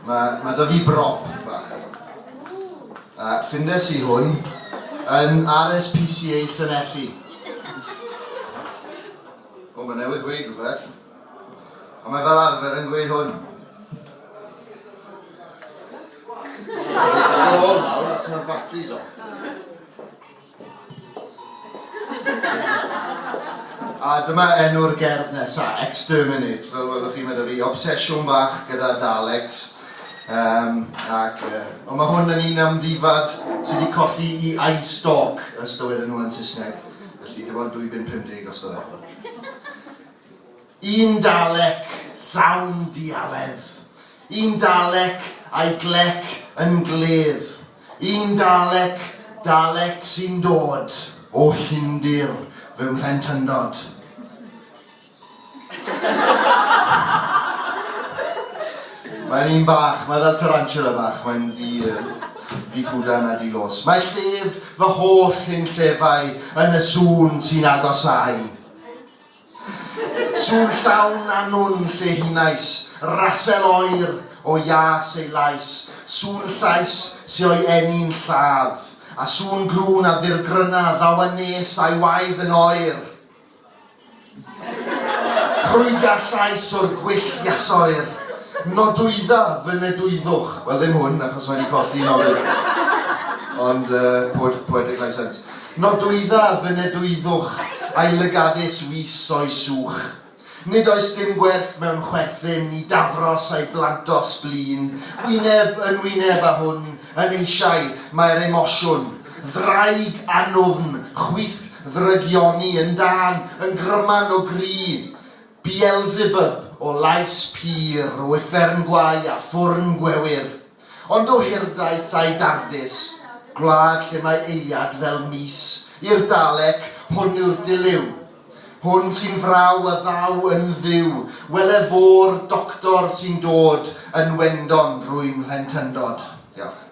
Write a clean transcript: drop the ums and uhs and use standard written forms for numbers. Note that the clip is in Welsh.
Ma da fi brop bach. Ffindes i hwn yn RSPCA Llanelli. O, mae newydd dweud rhywbeth. Ond mae fel arfer yn dweud hwn. O, nawr, os mae'r batteries off. A dyma enw'r gerdd nesaf, Exterminate, fel welwch chi, mae da fi obsesiwn bach gyda Daleks. Ond mae hwn yn un amddifad sydd wedi colli i iStock, ystywed nhw yn Saesneg. Felly, dim ond 2.50 os ydw. Un Dalek llawn dialedd. Un Dalek a'i glec yn gledd. Un Dalek sy'n dod o Hindir fy mhlentyndod. Mae'n un bach, mae fel tarantula bach, mae'n di ffwdan a di los. Mae llef fy holl hyn llefau yn y sŵn sy'n agosau. Sŵn llawn anwn lle hinais, rasel oer o ias ei lais, sŵn llais sy'n o'i eni'n lladd, a sŵn grwn a ddirgryna ddaw a nes a'i waith yn oer. Crwyga llais o'r gwyll iasoer, nodwydda fy nedwyddwch. Wel, ddim hwn, achos mae'n ei colli nolydd. Ond, poetic license. Nodwydda fy nedwyddwch, a'i lygadus wys o'i swch. Nid oes dim gwerth mewn chwerthin i dafros a'i blantos blin. Wyneb yn wyneb â hwn, yn eisiau mae'r emosiwn. Ddraig anwfn, chwyth ddrygioni yn dan, yn gryman o gri. Beelzebub o lais pyr, o effern gwai a ffwrn gwewyr. Ond o hirdaeth a'i dardus, gwlad lle mae eiliad fel mis. I'r Dalek, hwn yw'r diliw. Hwn sy'n fraw a ddaw yn ddiw. Wele fo'r doctor sy'n dod yn wendon drwy'n mhlentyndod. Diolch.